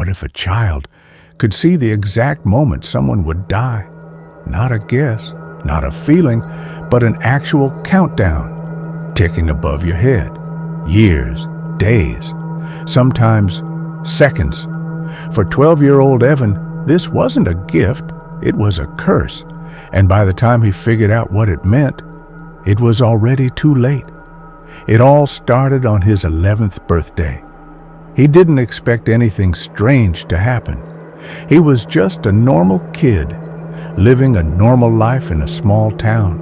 What if a child could see the exact moment someone would die? Not a guess, not a feeling, but an actual countdown, ticking above your head. Years, days, sometimes seconds. For 12-year-old Evan, this wasn't a gift, it was a curse. And by the time he figured out what it meant, it was already too late. It all started on his 11th birthday. He didn't expect anything strange to happen. He was just a normal kid, living a normal life in a small town.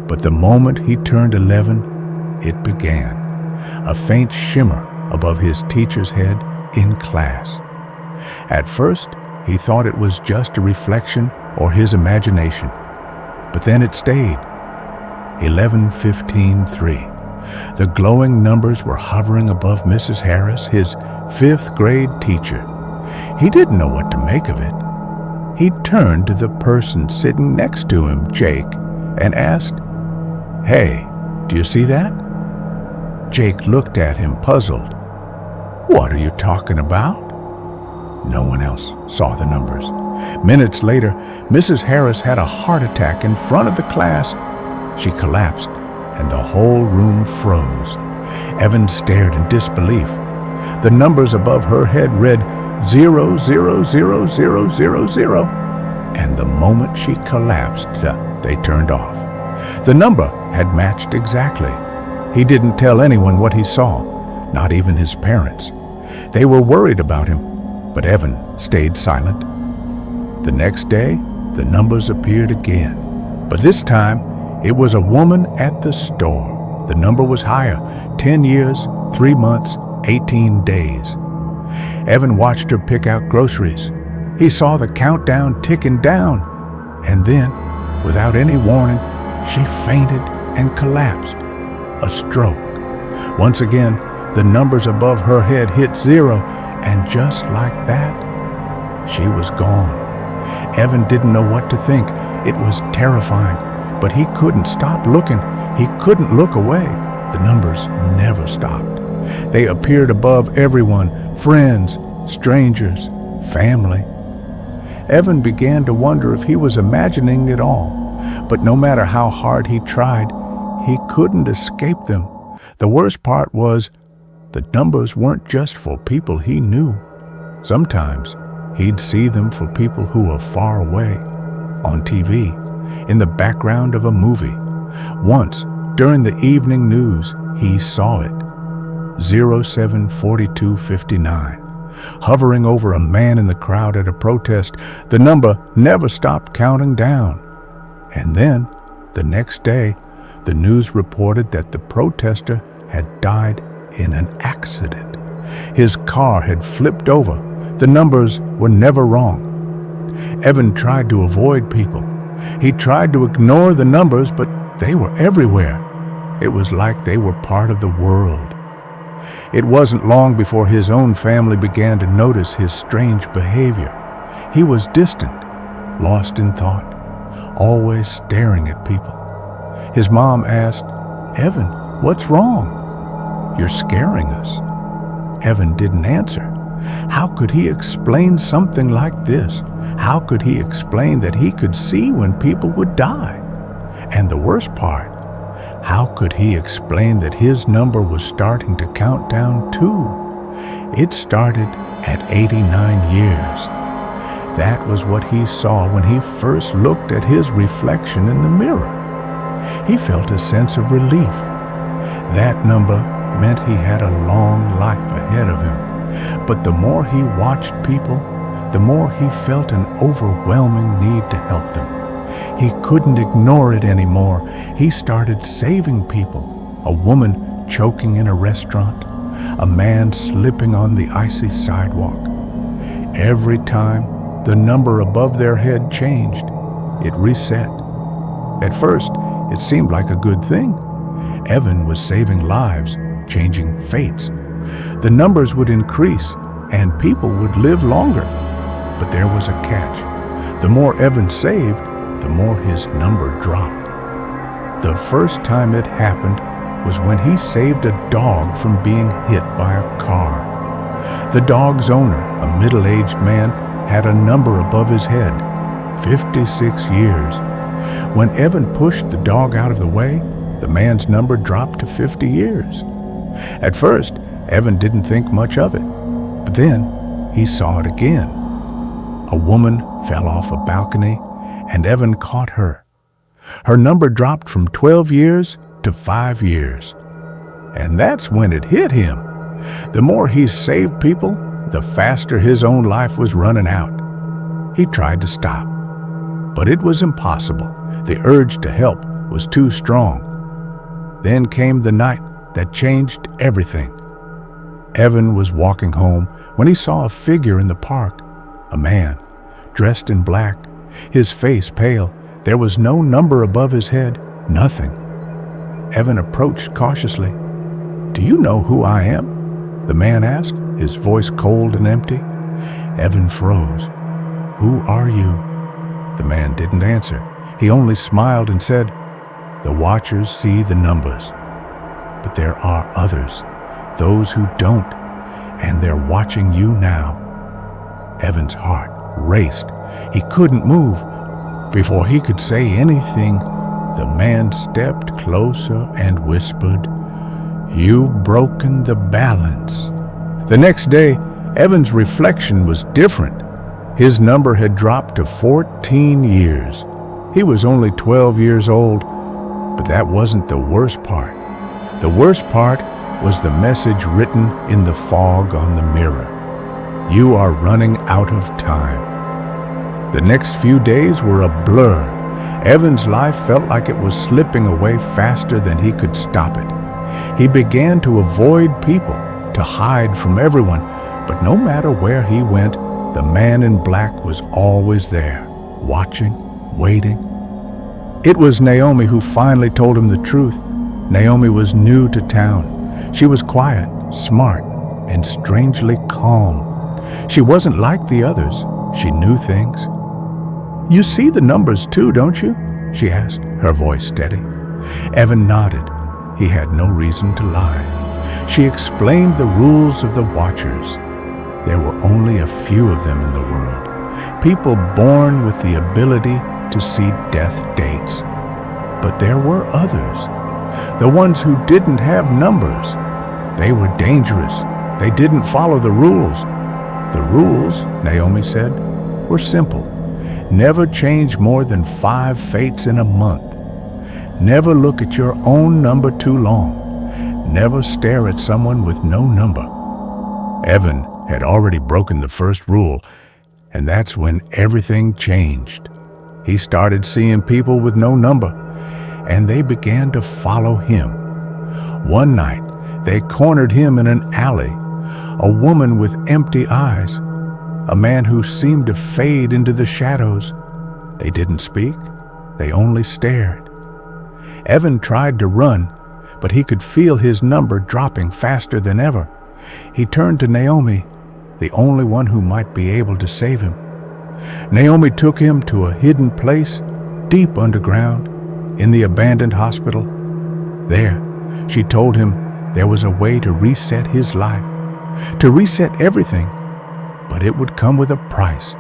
But the moment he turned 11, it began. A faint shimmer above his teacher's head in class. At first, he thought it was just a reflection or his imagination. But then it stayed. 11:15:3. The glowing numbers were hovering above Mrs. Harris, his 5th grade teacher. He didn't know what to make of it. He turned to the person sitting next to him, Jake, and asked, "Hey, do you see that?" Jake looked at him, puzzled. "What are you talking about?" No one else saw the numbers. Minutes later, Mrs. Harris had a heart attack in front of the class. She collapsed, and the whole room froze. Evan stared in disbelief. The numbers above her head read 0000000, and the moment she collapsed, they turned off. The number had matched exactly. He didn't tell anyone what he saw, not even his parents. They were worried about him, but Evan stayed silent. The next day, the numbers appeared again, but this time, it was a woman at the store. The number was higher, 10 years, 3 months, 18 days. Evan watched her pick out groceries. He saw the countdown ticking down, and then, without any warning, she fainted and collapsed. A stroke. Once again, the numbers above her head hit 0, and just like that, she was gone. Evan didn't know what to think. It was terrifying. But he couldn't stop looking. He couldn't look away. The numbers never stopped. They appeared above everyone, friends, strangers, family. Evan began to wonder if he was imagining it all. But no matter how hard he tried, he couldn't escape them. The worst part was, the numbers weren't just for people he knew. Sometimes he'd see them for people who were far away, on TV, in the background of a movie. Once, during the evening news, he saw it. 07:42:59. Hovering over a man in the crowd at a protest, the number never stopped counting down. And then, the next day, the news reported that the protester had died in an accident. His car had flipped over. The numbers were never wrong. Evan tried to avoid people. He tried to ignore the numbers, but they were everywhere. It was like they were part of the world. It wasn't long before his own family began to notice his strange behavior. He was distant, lost in thought, always staring at people. His mom asked, "Evan, what's wrong? You're scaring us." Evan didn't answer. How could he explain something like this? How could he explain that he could see when people would die? And the worst part, how could he explain that his number was starting to count down too? It started at 89 years. That was what he saw when he first looked at his reflection in the mirror. He felt a sense of relief. That number meant he had a long life ahead of him. But the more he watched people, the more he felt an overwhelming need to help them. He couldn't ignore it anymore. He started saving people. A woman choking in a restaurant, a man slipping on the icy sidewalk. Every time the number above their head changed, it reset. At first, it seemed like a good thing. Evan was saving lives, changing fates. The numbers would increase, and people would live longer. But there was a catch. The more Evan saved, the more his number dropped. The first time it happened was when he saved a dog from being hit by a car. The dog's owner, a middle-aged man, had a number above his head, 56 years. When Evan pushed the dog out of the way, the man's number dropped to 50 years. At first, Evan didn't think much of it, but then he saw it again. A woman fell off a balcony, and Evan caught her. Her number dropped from 12 years to 5 years. And that's when it hit him. The more he saved people, the faster his own life was running out. He tried to stop, but it was impossible. The urge to help was too strong. Then came the night that changed everything. Evan was walking home when he saw a figure in the park, a man, dressed in black, his face pale. There was no number above his head, nothing. Evan approached cautiously. "Do you know who I am?" the man asked, his voice cold and empty. Evan froze. "Who are you?" The man didn't answer. He only smiled and said, "The watchers see the numbers. But there are others, those who don't, and they're watching you now." Evan's heart raced. He couldn't move. Before he could say anything, the man stepped closer and whispered, "You've broken the balance." The next day, Evan's reflection was different. His number had dropped to 14 years. He was only 12 years old, but that wasn't the worst part. The worst part was the message written in the fog on the mirror. "You are running out of time." The next few days were a blur. Evan's life felt like it was slipping away faster than he could stop it. He began to avoid people, to hide from everyone, but no matter where he went, the man in black was always there, watching, waiting. It was Naomi who finally told him the truth. Naomi was new to town. She was quiet, smart, and strangely calm. She wasn't like the others. She knew things. "You see the numbers too, don't you?" she asked, her voice steady. Evan nodded. He had no reason to lie. She explained the rules of the Watchers. There were only a few of them in the world, people born with the ability to see death dates. But there were others, the ones who didn't have numbers. They were dangerous. They didn't follow the rules. The rules, Naomi said, were simple. Never change more than 5 fates in a month. Never look at your own number too long. Never stare at someone with no number. Evan had already broken the first rule, and that's when everything changed. He started seeing people with no number, and they began to follow him. One night, they cornered him in an alley, a woman with empty eyes, a man who seemed to fade into the shadows. They didn't speak, they only stared. Evan tried to run, but he could feel his number dropping faster than ever. He turned to Naomi, the only one who might be able to save him. Naomi took him to a hidden place, deep underground, in the abandoned hospital. There, she told him there was a way to reset his life, to reset everything, but it would come with a price.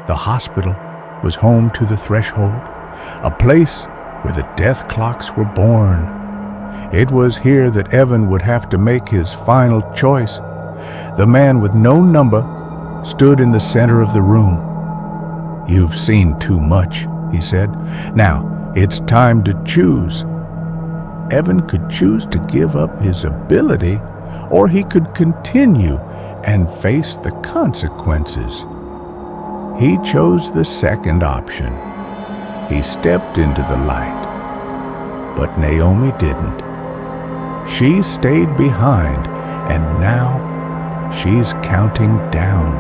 The hospital was home to the threshold, a place where the death clocks were born. It was here that Evan would have to make his final choice. The man with no number stood in the center of the room. "You've seen too much," he said. "Now it's time to choose." Evan could choose to give up his ability, or he could continue and face the consequences. He chose the second option. He stepped into the light. But Naomi didn't. She stayed behind, and now she's counting down.